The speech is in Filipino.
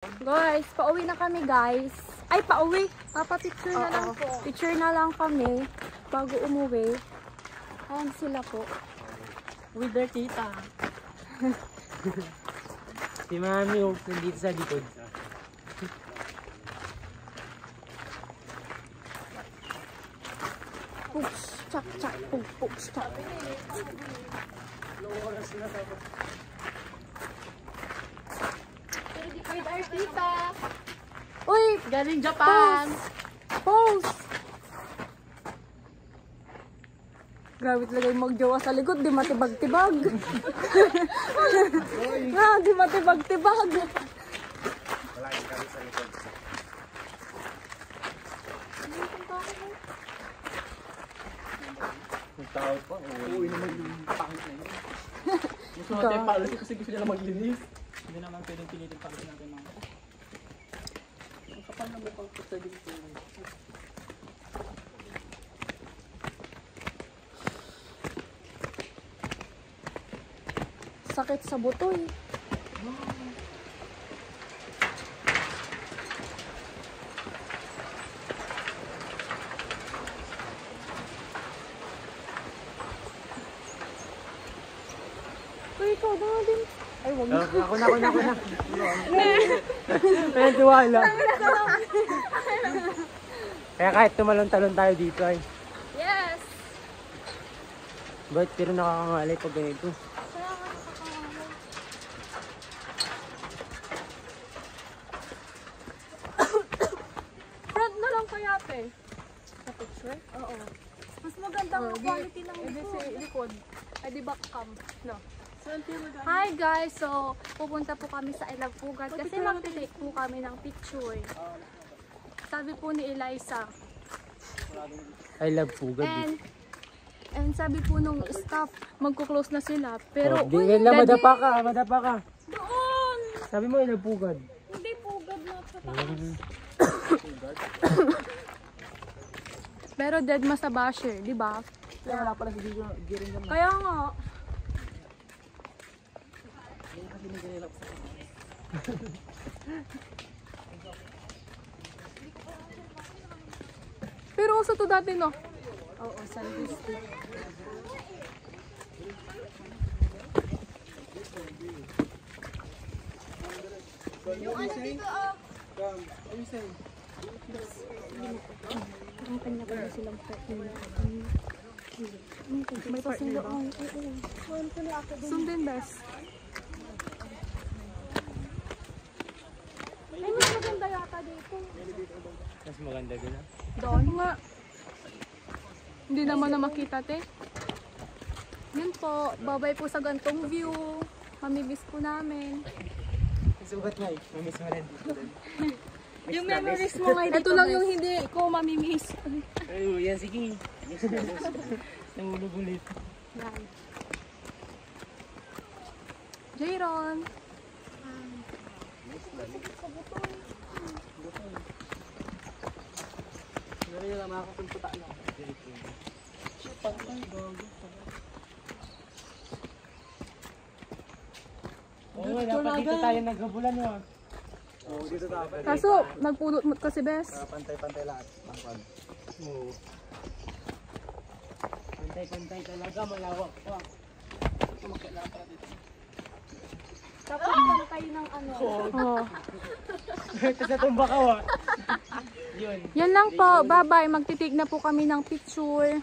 Guys, pauwi na kami guys. Ay, pauwi. Papa-picture na lang po. Picture na lang kami bago umuwi. Ayan sila po. With their tita. Si Mami nandito sa likod. Pugs, chak, chak, pugs, chak. With our tita. Uy! Galing Japan! Pose! Grabe talaga yung magjowa sa likod, di matibag-tibag. Di matibag-tibag. Palagi kami sa likod. Ang tao pa. Uwi naman yung pangit na yun. Gusto natin policy kasi gusto nila maglinis. Hindi naman pwedeng pilitin policy natin mga. Ang kapal na mukhang puta dito. Sakit sa buto eh. Uy, ikaw na din. Ay, wag na. Ako na. Kaya tuwala. Kaya kahit tumalon-talon tayo dito ay. Yes! Ba't pero nakakangalay pag ganito? Kaya nga nakakangalay. Front na lang kaya te. Sa picture? Oo. Mas maganda ang quality ng likod. Ay di back cam. No. Hi guys! So, pupunta po kami sa I Love Pugad kasi mag-take po kami ng picture. Sabi po ni Eliza. I love Pugad. And sabi po nung staff, magko-close na sila. Pero, Di nila madapa ka. Doon! Sabi mo I love Pugad. Hindi Pugad na sa taas. Pero dead mas sa basher, di ba? Kaya wala pala si Giring naman. Kaya nga. Pero uso to dati, no? Oo, Sandisti. Yung ano dito, ang kanya pa na silang partner. May pasundo. Sundin, best. Ay, mas maganda yata dito. Mas maganda din ah. Doon nga. Hindi naman na makita, te. Yun po. Babay po sa gantong view. Mamimiss po namin. Sugat nga eh. Mamiss mo rin dito. Yung memories mo ngayon. Ito lang yung hindi ko mamimiss. Ay, yan sige. Nahulog ulit. Yan. Jayron. Meron nila makakapunta lang. Pantay bago. Oo nga, dapat dito tayo naghabulan mo ah. Oo, dito tayo. Kaso, nagpulot mo kasi, bes. Pantay-pantay lahat. Oo. Pantay-pantay talaga, malawak pa. Tapos pantay ng ano. Oo. Ito sa tumba ka ah. Yun. Yan lang po. Bye-bye. Magtitig na po kami ng picture.